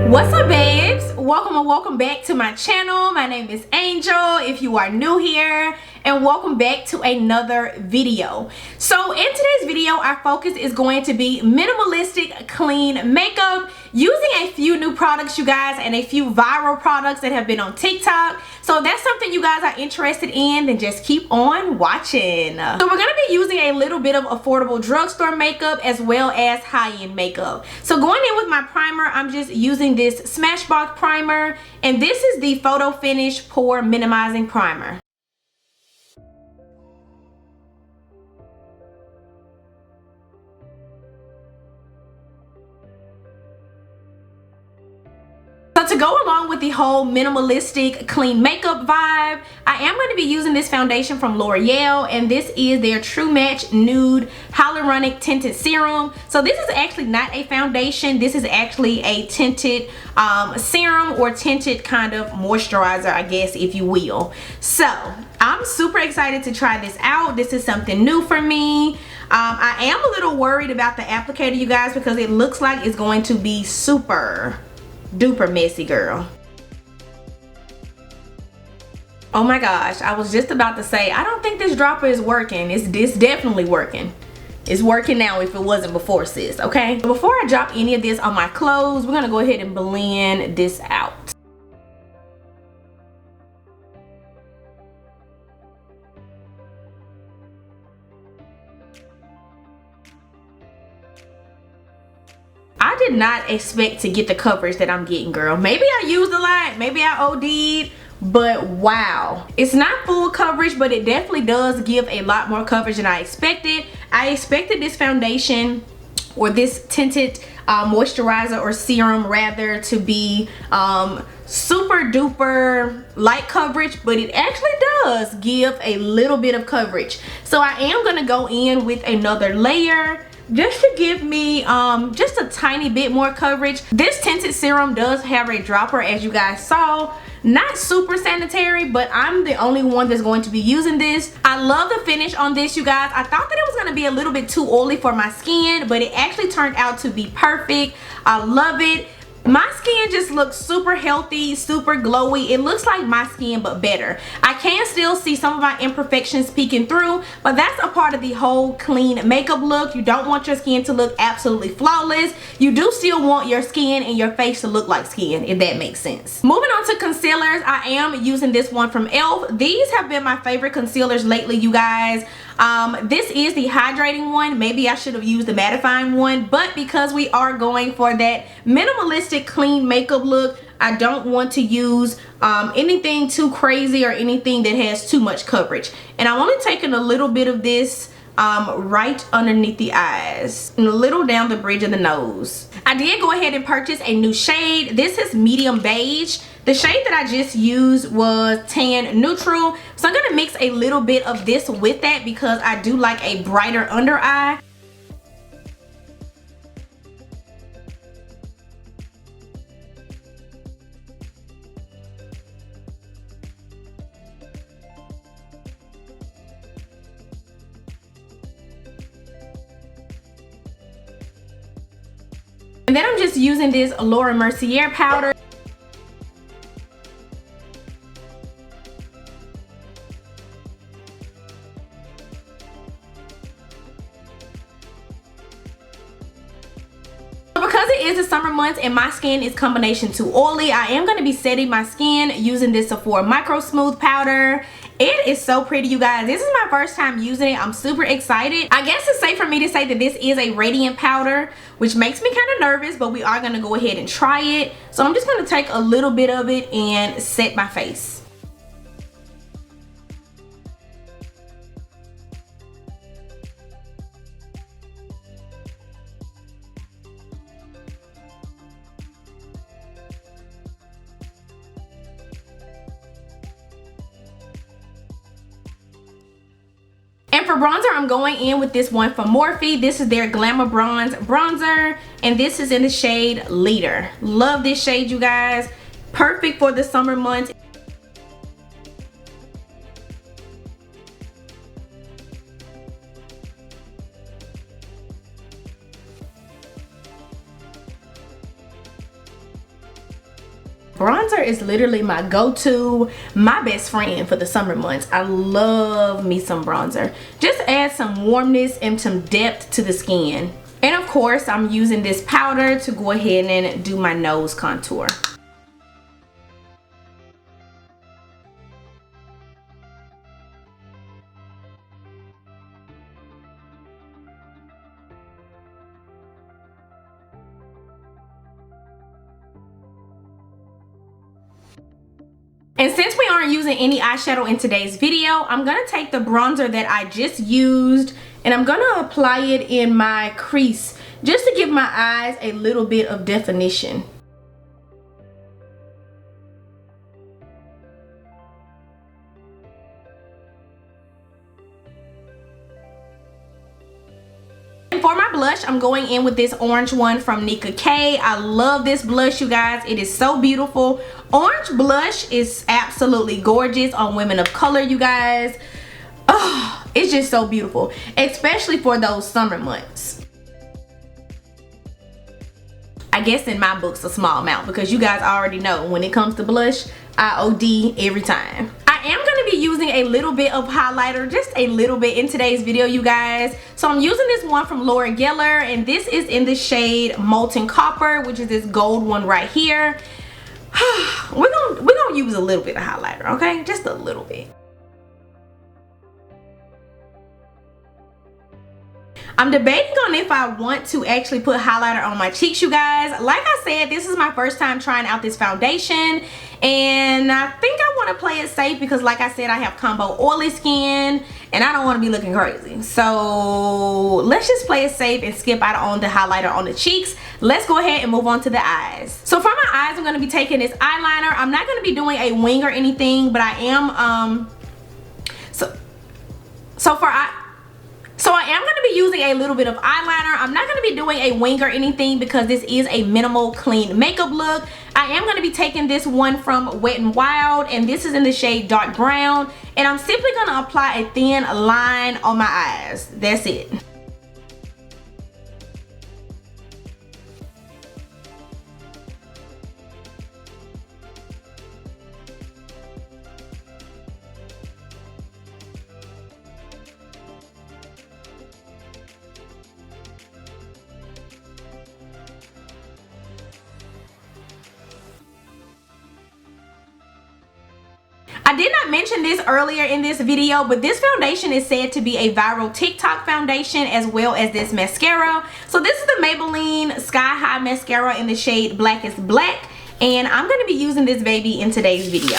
What's up, babes? Welcome and welcome back to my channel. My name is Angel if you are new here, and welcome back to another video. So in today's video, our focus is going to be minimalistic clean makeup using a few new products, you guys, and a few viral products that have been on TikTok. So if that's something you guys are interested in, then just keep on watching. So we're gonna be using a little bit of affordable drugstore makeup as well as high-end makeup. So going in with my primer, I'm just using this Smashbox primer, and this is the Photo Finish Pore Minimizing Primer. So to go along with the whole minimalistic clean makeup vibe, I am going to be using this foundation from Loreal, and this is their True Match Nude Hyaluronic Tinted Serum. So this is actually not a foundation, this is actually a tinted serum or tinted kind of moisturizer, I guess, if you will. So I'm super excited to try this out. This is something new for me. I am a little worried about the applicator, you guys, because it looks like it's going to be super duper messy, girl. Oh my gosh, I was just about to say, I don't think this dropper is working. It's definitely working. It's working now if it wasn't before, sis, okay? Before I drop any of this on my clothes, we're gonna go ahead and blend this out. I did not expect to get the coverage that I'm getting, girl. Maybe I used a lot, maybe I OD'd, but wow. It's not full coverage, but it definitely does give a lot more coverage than I expected. I expected this foundation or this tinted moisturizer or serum rather to be super duper light coverage, but it actually does give a little bit of coverage. So I am gonna go in with another layer just to give me just a tiny bit more coverage. This tinted serum does have a dropper, as you guys saw. Not super sanitary, but I'm the only one that's going to be using this. I love the finish on this, you guys. I thought that it was going to be a little bit too oily for my skin, but it actually turned out to be perfect. I love it. My skin just looks super healthy, super glowy. It looks like my skin, but better. I can still see some of my imperfections peeking through, but that's a part of the whole clean makeup look. You don't want your skin to look absolutely flawless. You do still want your skin and your face to look like skin, if that makes sense. Moving on to concealers, I am using this one from e.l.f. These have been my favorite concealers lately, you guys. This is the hydrating one. Maybe I should have used the mattifying one, but because we are going for that minimalistic clean makeup look, I don't want to use anything too crazy or anything that has too much coverage. And I'm only taking a little bit of this right underneath the eyes and a little down the bridge of the nose. I did go ahead and purchase a new shade. This is medium beige. The shade that I just used was tan neutral, so I'm gonna mix a little bit of this with that because I do like a brighter under eye. And then I'm just using this Laura Mercier powder. Because it is the summer months and my skin is combination too oily, I am going to be setting my skin using this Sephora Micro Smooth powder. It is so pretty, you guys. This is my first time using it. I'm super excited. I guess it's safe for me to say that this is a radiant powder, which makes me kind of nervous, but we are going to go ahead and try it. So I'm just going to take a little bit of it and set my face. And for bronzer, I'm going in with this one from Morphe. This is their Glamour Bronze bronzer, and this is in the shade Leader. Love this shade, you guys. Perfect for the summer months. Bronzer is literally my go-to, my best friend for the summer months. I love me some bronzer. Just add some warmness and some depth to the skin. And of course, I'm using this powder to go ahead and do my nose contour. And since we aren't using any eyeshadow in today's video, I'm gonna take the bronzer that I just used and I'm gonna apply it in my crease just to give my eyes a little bit of definition. For my blush, I'm going in with this orange one from Nika K. I love this blush, you guys. It is so beautiful. Orange blush is absolutely gorgeous on women of color, you guys. Oh, it's just so beautiful, especially for those summer months. I guess in my books a small amount, because you guys already know when it comes to blush, I OD every time. I am going to be using a little bit of highlighter, just a little bit in today's video, you guys. So I'm using this one from Loreal, and this is in the shade Molten Copper, which is this gold one right here. we're gonna use a little bit of highlighter, okay? Just a little bit. I'm debating on if I want to actually put highlighter on my cheeks, you guys. Like I said, this is my first time trying out this foundation, and I think I want to play it safe because, like I said, I have combo oily skin and I don't want to be looking crazy. So let's just play it safe and skip out on the highlighter on the cheeks. Let's go ahead and move on to the eyes. So for my eyes, I'm going to be taking this eyeliner. I'm not going to be doing a wing or anything, but I am So I am going to be using a little bit of eyeliner. I'm not going to be doing a wing or anything because this is a minimal clean makeup look. I am going to be taking this one from Wet n Wild, and this is in the shade Dark Brown. And I'm simply going to apply a thin line on my eyes. That's it. I did not mention this earlier in this video, but this foundation is said to be a viral TikTok foundation, as well as this mascara. So this is the Maybelline Sky High Mascara in the shade Blackest Black, and I'm going to be using this baby in today's video.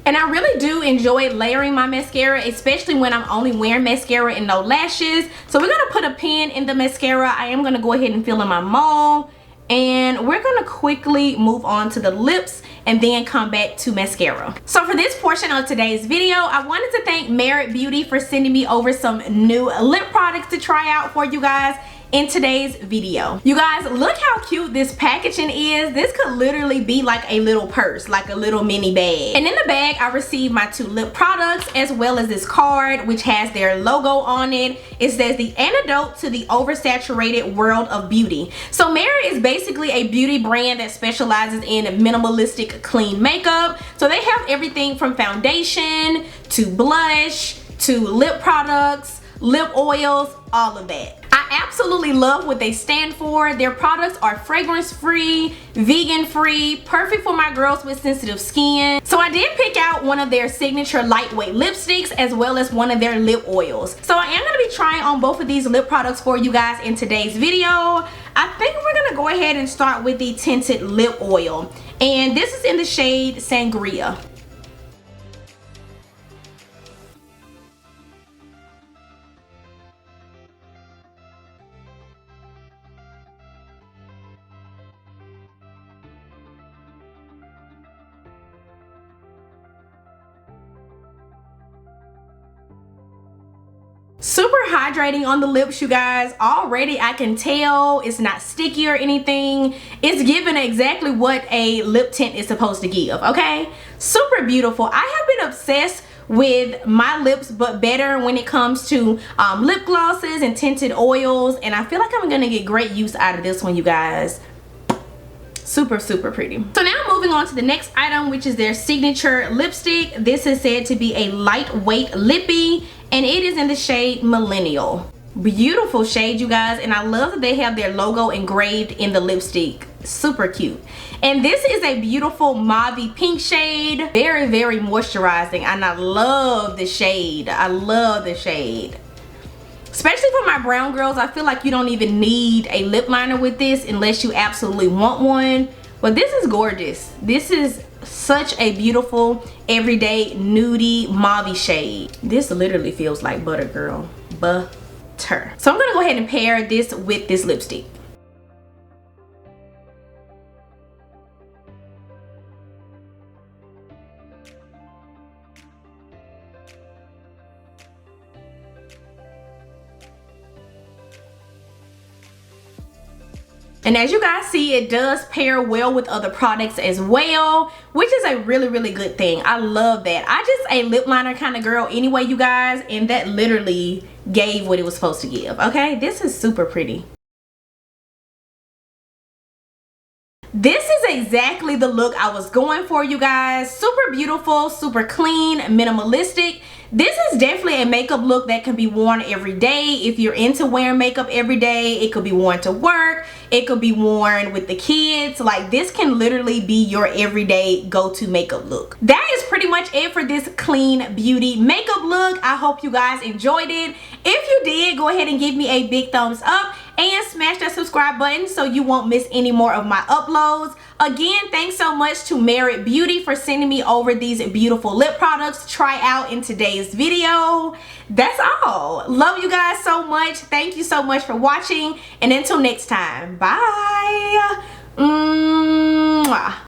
And I really do enjoy layering my mascara, especially when I'm only wearing mascara and no lashes. So we're going to put a pin in the mascara. I am going to go ahead and fill in my mole. And we're going to quickly move on to the lips and then come back to mascara. So for this portion of today's video, I wanted to thank Merit Beauty for sending me over some new lip products to try out for you guys in today's video. You guys, look how cute this packaging is. This could literally be like a little purse, like a little mini bag. And in the bag, I received my 2 lip products, as well as this card which has their logo on it. It says the antidote to the oversaturated world of beauty. So Merit is basically a beauty brand that specializes in minimalistic clean makeup. So they have everything from foundation to blush to lip products, lip oils, all of that. I I absolutely love what they stand for. Their products are fragrance free, vegan free, perfect for my girls with sensitive skin. So I did pick out one of their signature lightweight lipsticks as well as one of their lip oils. So I am going to be trying on both of these lip products for you guys in today's video. I think we're going to go ahead and start with the tinted lip oil. And this is in the shade Sangria. Super hydrating on the lips, you guys. Already I can tell it's not sticky or anything. It's giving exactly what a lip tint is supposed to give, okay? Super beautiful. I have been obsessed with my lips but better when it comes to lip glosses and tinted oils, and I feel like I'm gonna get great use out of this one, you guys. Super pretty. So now moving on to the next item, which is their signature lipstick. This is said to be a lightweight lippy, and it is in the shade Millennial. Beautiful shade, you guys, and I love that they have their logo engraved in the lipstick. Super cute. And this is a beautiful mauve pink shade. Very moisturizing, and I love the shade. I love the shade. Especially for my brown girls, I feel like you don't even need a lip liner with this unless you absolutely want one. But this is gorgeous. This is such a beautiful everyday nudie mauve shade. This literally feels like butter, girl. Butter. So I'm gonna go ahead and pair this with this lipstick. And as you guys see, it does pair well with other products as well, which is a really good thing. I love that. I just a lip liner kind of girl anyway, you guys, and that literally gave what it was supposed to give, okay? This is super pretty. This is exactly the look I was going for, you guys. Super beautiful, super clean, minimalistic. This is definitely a makeup look that can be worn every day. If you're into wearing makeup every day, it could be worn to work. It could be worn with the kids. Like, this can literally be your everyday go-to makeup look. That is pretty much it for this clean beauty makeup look. I hope you guys enjoyed it. If you did, go ahead and give me a big thumbs up and smash that subscribe button so you won't miss any more of my uploads. Again, thanks so much to Merit Beauty for sending me over these beautiful lip products to try out in today's video. That's all. Love you guys so much. Thank you so much for watching, and until next time, bye.